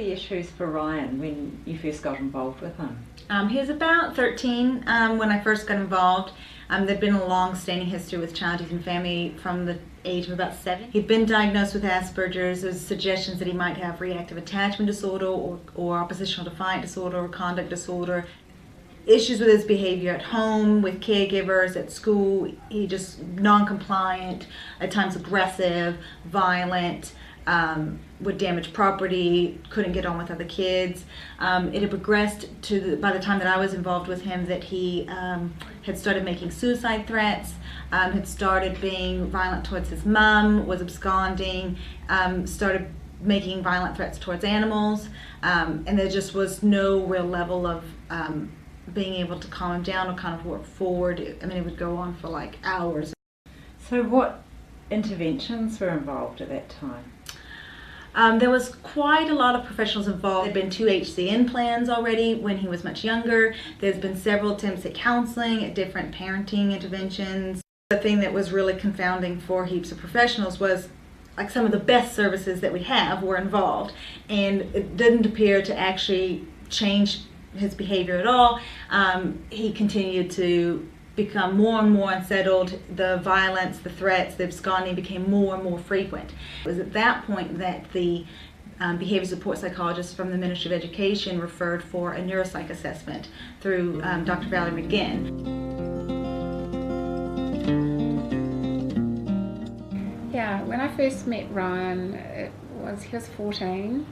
the issues for Ryan when you first got involved with him? He was about 13 when I first got involved. There'd been a long-standing history with child youth and family from the age of about 7. He'd been diagnosed with Asperger's. There's suggestions that he might have reactive attachment disorder or oppositional defiant disorder or conduct disorder. Issues with his behavior at home, with caregivers, at school. He just non-compliant, at times aggressive, violent, would damage property, couldn't get on with other kids. It had progressed to by the time that I was involved with him that he had started making suicide threats, had started being violent towards his mum, was absconding, started making violent threats towards animals, and there just was no real level of being able to calm him down or kind of work forward. I mean, it would go on for like hours. So what interventions were involved at that time? There was quite a lot of professionals involved. There had been 2 HCN plans already when he was much younger. There's been several attempts at counseling, at different parenting interventions. The thing that was really confounding for heaps of professionals was like some of the best services that we have were involved, and it didn't appear to actually change his behavior at all. He continued to become more and more unsettled. The violence, the threats, the absconding became more and more frequent. It was at that point that the behavior support psychologist from the Ministry of Education referred for a neuropsych assessment through Dr. Valerie McGinn. Yeah, when I first met Ryan, he was 14.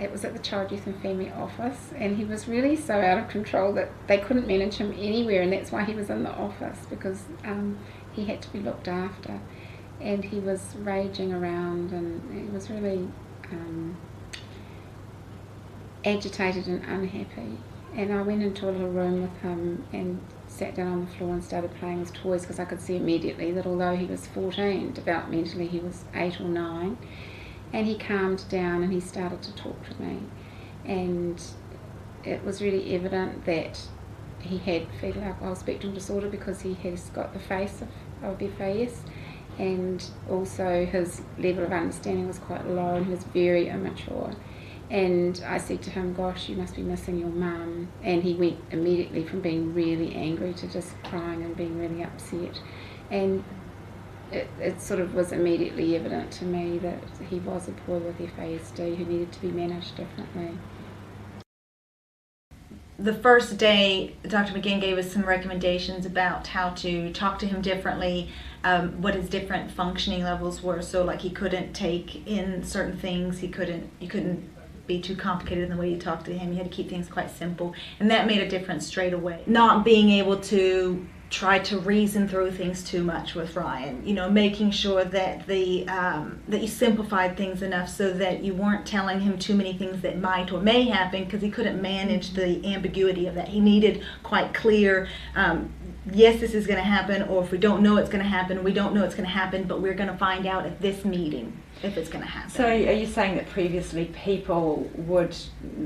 It was at the Child, Youth and Family office, and he was really so out of control that they couldn't manage him anywhere, and that's why he was in the office, because he had to be looked after, and he was raging around, and he was really agitated and unhappy. And I went into a little room with him and sat down on the floor and started playing with toys, because I could see immediately that although he was 14, developmentally he was 8 or 9. And he calmed down and he started to talk to me, and it was really evident that he had fetal alcohol spectrum disorder, because he has got the face of FAS, and also his level of understanding was quite low and he was very immature. And I said to him, "Gosh, you must be missing your mum," and he went immediately from being really angry to just crying and being really upset. And it sort of was immediately evident to me that he was a boy with FASD who needed to be managed differently. The first day, Dr. McGinn gave us some recommendations about how to talk to him differently, what his different functioning levels were. So like he couldn't take in certain things, you couldn't be too complicated in the way you talk to him. You had to keep things quite simple, and that made a difference straight away. Not being able to try to reason through things too much with Ryan, making sure that that you simplified things enough so that you weren't telling him too many things that might or may happen, because he couldn't manage the ambiguity of that. He needed quite clear, yes, this is going to happen, or if we don't know it's going to happen, we don't know it's going to happen, but we're going to find out at this meeting if it's going to happen. So are you saying that previously people would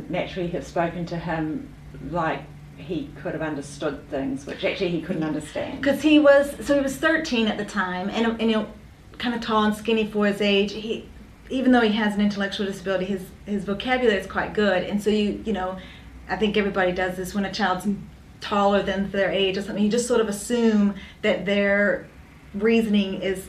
naturally have spoken to him like he could have understood things, which actually he couldn't understand? Because he was 13 at the time, and kind of tall and skinny for his age. Even though he has an intellectual disability, his vocabulary is quite good, and so I think everybody does this when a child's taller than their age or something. You just sort of assume that their reasoning is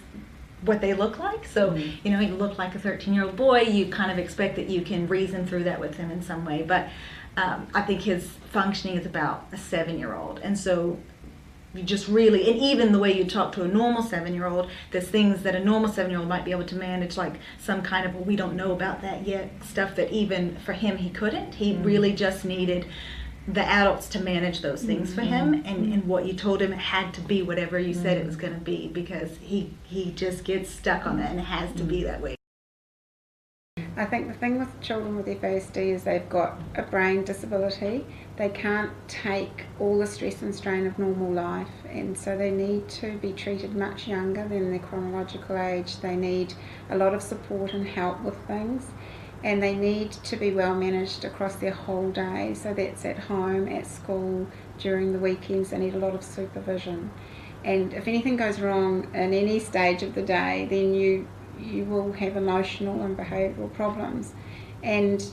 what they look like. So he looked like a 13-year-old boy. You kind of expect that you can reason through that with him in some way, but I think his functioning is about a 7-year-old, and so you just really, and even the way you talk to a normal 7-year-old, there's things that a normal 7-year-old might be able to manage, like some kind of, we don't know about that yet, stuff that even for him he couldn't. He really just needed the adults to manage those things for him, and what you told him had to be whatever you said it was going to be, because he just gets stuck on that, and it has to be that way. I think the thing with children with FASD is they've got a brain disability. They can't take all the stress and strain of normal life, and so they need to be treated much younger than their chronological age. They need a lot of support and help with things, and they need to be well managed across their whole day. So that's at home, at school, during the weekends. They need a lot of supervision. And if anything goes wrong in any stage of the day, then you will have emotional and behavioural problems. And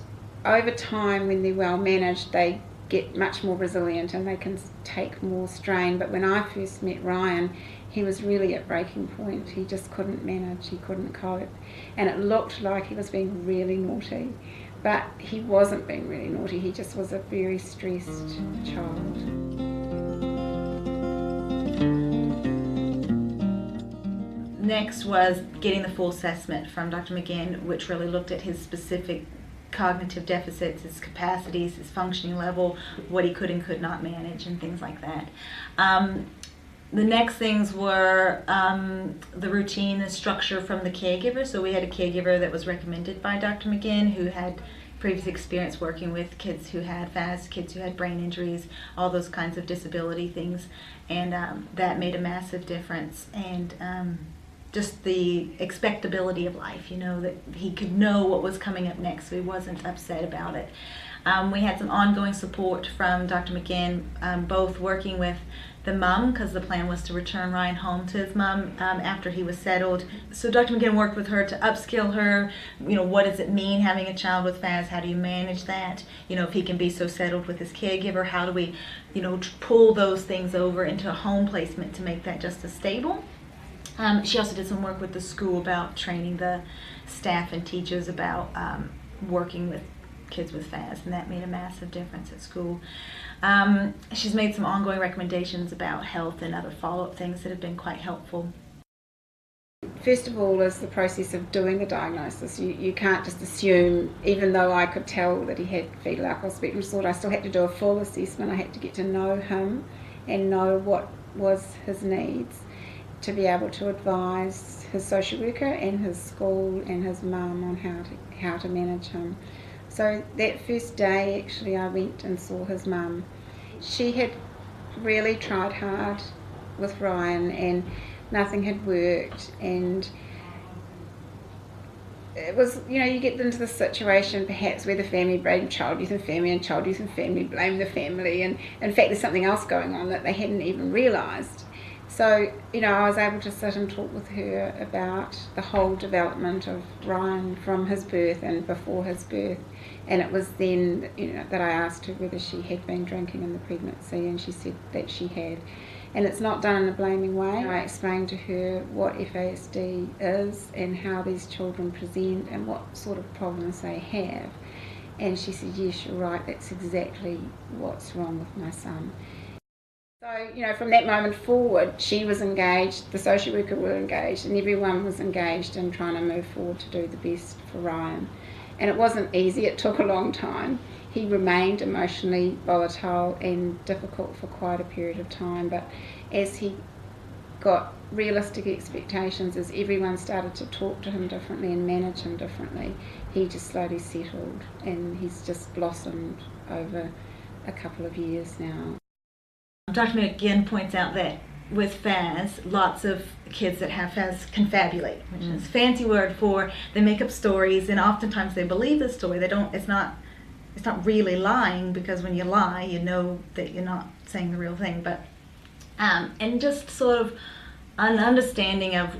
over time, when they're well managed, they get much more resilient and they can take more strain. But when I first met Ryan, he was really at breaking point. He just couldn't manage, he couldn't cope, and it looked like he was being really naughty, but he wasn't being really naughty, he just was a very stressed child. Next was getting the full assessment from Dr. McGinn, which really looked at his specific cognitive deficits, his capacities, his functioning level, what he could and could not manage, and things like that. The next things were the routine, the structure from the caregiver. So we had a caregiver that was recommended by Dr. McGinn who had previous experience working with kids who had FASD, kids who had brain injuries, all those kinds of disability things, and that made a massive difference. And just the expectability of life, you know, that he could know what was coming up next, so he wasn't upset about it. We had some ongoing support from Dr. McGinn, both working with the mum, because the plan was to return Ryan home to his mum after he was settled. So Dr. McGinn worked with her to upskill her, you know, what does it mean having a child with FASD, how do you manage that? You know, if he can be so settled with his caregiver, how do we, you know, pull those things over into a home placement to make that just as stable? She also did some work with the school about training the staff and teachers about working with kids with FASD, and that made a massive difference at school. She's made some ongoing recommendations about health and other follow-up things that have been quite helpful. First of all is the process of doing the diagnosis. You can't just assume, even though I could tell that he had fetal alcohol spectrum disorder, I still had to do a full assessment. I had to get to know him and know what was his needs to be able to advise his social worker and his school and his mum on how to manage him. So that first day, actually, I went and saw his mum. She had really tried hard with Ryan and nothing had worked, and it was, you know, you get into the situation perhaps where the family blame child youth and family, and child youth and family blame the family, and in fact there's something else going on that they hadn't even realised. So, you know, I was able to sit and talk with her about the whole development of Ryan from his birth and before his birth. And it was then, you know, that I asked her whether she had been drinking in the pregnancy, and she said that she had. And it's not done in a blaming way. I explained to her what FASD is and how these children present and what sort of problems they have. And she said, yes, you're right, that's exactly what's wrong with my son. So, you know, from that moment forward, she was engaged, the social worker was engaged, and everyone was engaged in trying to move forward to do the best for Ryan. And it wasn't easy, it took a long time. He remained emotionally volatile and difficult for quite a period of time, but as he got realistic expectations, as everyone started to talk to him differently and manage him differently, he just slowly settled, and he's just blossomed over a couple of years now. Dr. McGinn points out that with FASD, lots of kids that have FASD confabulate, which is a fancy word for they make up stories, and oftentimes they believe the story. They don't. It's not really lying, because when you lie, you know that you're not saying the real thing. But and just sort of an understanding of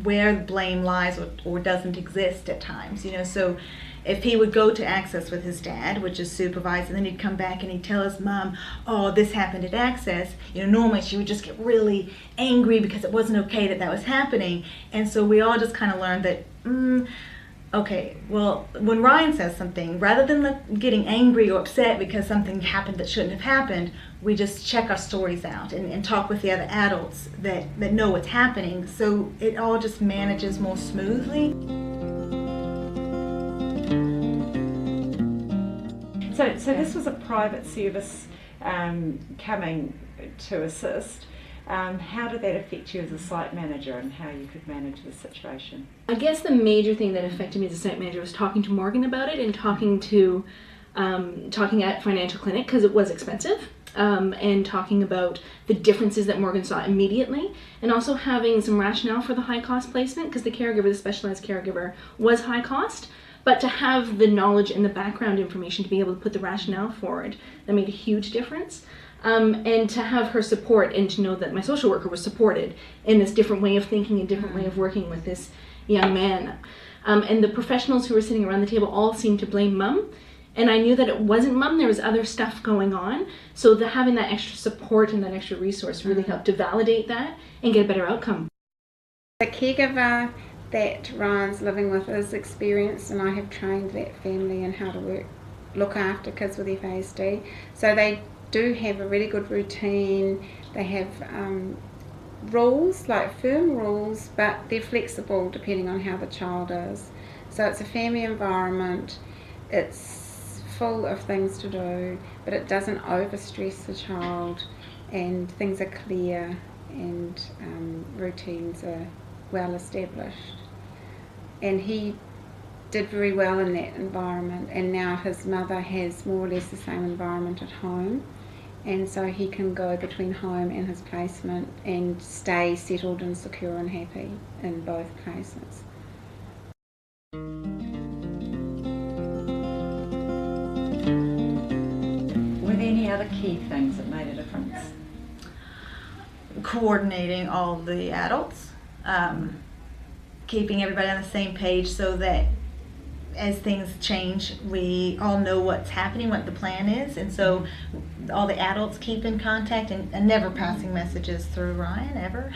where the blame lies or doesn't exist at times. You know, so if he would go to Access with his dad, which is supervised, and then he'd come back and he'd tell his mom, oh, this happened at Access, you know, normally she would just get really angry because it wasn't okay that was happening. And so we all just kind of learned that, okay, well, when Ryan says something, rather than getting angry or upset because something happened that shouldn't have happened, we just check our stories out and talk with the other adults that know what's happening. So it all just manages more smoothly. So this was a private service coming to assist. How did that affect you as a site manager, and how you could manage the situation? I guess the major thing that affected me as a site manager was talking to Morgan about it, and talking at Financial Clinic, because it was expensive, and talking about the differences that Morgan saw immediately, and also having some rationale for the high cost placement, because the caregiver, the specialized caregiver, was high cost. But to have the knowledge and the background information to be able to put the rationale forward, that made a huge difference. And to have her support, and to know that my social worker was supported in this different way of thinking and different way of working with this young man. And the professionals who were sitting around the table all seemed to blame Mum, And I knew that it wasn't mum, there was other stuff going on. So having that extra support and that extra resource really helped to validate that and get a better outcome. The caregiver that Ryan's living with is experienced, and I have trained that family in how to look after kids with FASD. So they do have a really good routine. They have rules, like firm rules, but they're flexible depending on how the child is. So it's a family environment. It's full of things to do, but it doesn't overstress the child, and things are clear, and routines are well established. And he did very well in that environment, and now his mother has more or less the same environment at home, and so he can go between home and his placement and stay settled and secure and happy in both places. Were there any other key things that made a difference? Coordinating all the adults, keeping everybody on the same page so that as things change, we all know what's happening, what the plan is, and so all the adults keep in contact, and never passing messages through Ryan, ever.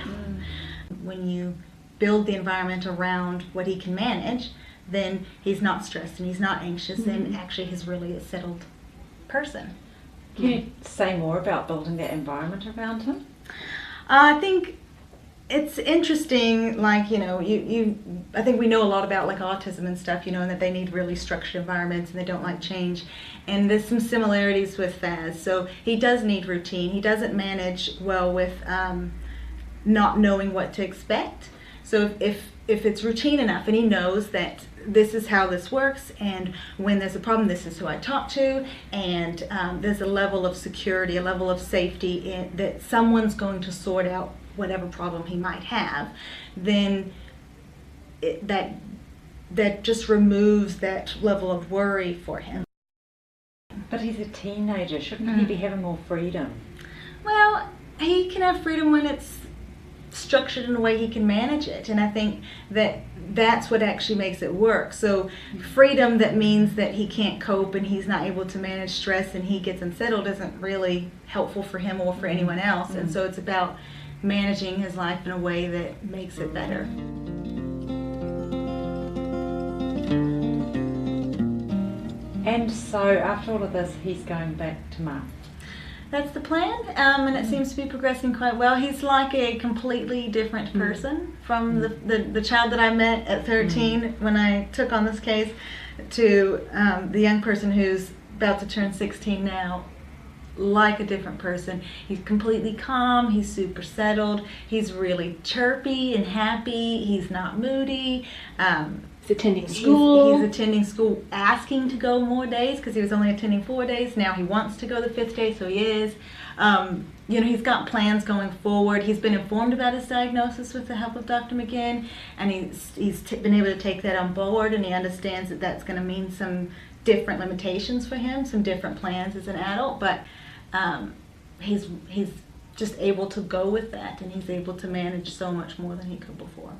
When you build the environment around what he can manage, then he's not stressed and he's not anxious, and actually he's really a settled person. Can you say more about building that environment around him? I think it's interesting, like, I think we know a lot about like autism and stuff, and that they need really structured environments and they don't like change. And there's some similarities with FAS. So he does need routine. He doesn't manage well with not knowing what to expect. So if it's routine enough and he knows that this is how this works, and when there's a problem, this is who I talk to, and there's a level of security, a level of safety that someone's going to sort out whatever problem he might have, then that just removes that level of worry for him. But he's a teenager. Shouldn't he be having more freedom? Well, he can have freedom when it's structured in a way he can manage it, and I think that's what actually makes it work. So freedom that means that he can't cope and he's not able to manage stress and he gets unsettled isn't really helpful for him or for anyone else. And so it's about managing his life in a way that makes it better. And so after all of this, he's going back to mum. That's the plan, and it seems to be progressing quite well. He's like a completely different person from the child that I met at 13 when I took on this case to the young person who's about to turn 16 now. Like a different person. He's completely calm, he's super settled, he's really chirpy and happy, he's not moody. He's attending school. He's attending school, asking to go more days because he was only attending 4 days. Now he wants to go the 5th day, so he is. He's got plans going forward. He's been informed about his diagnosis with the help of Dr. McGinn, and he's been able to take that on board, and he understands that that's going to mean some different limitations for him, some different plans as an adult, but he's just able to go with that, and he's able to manage so much more than he could before.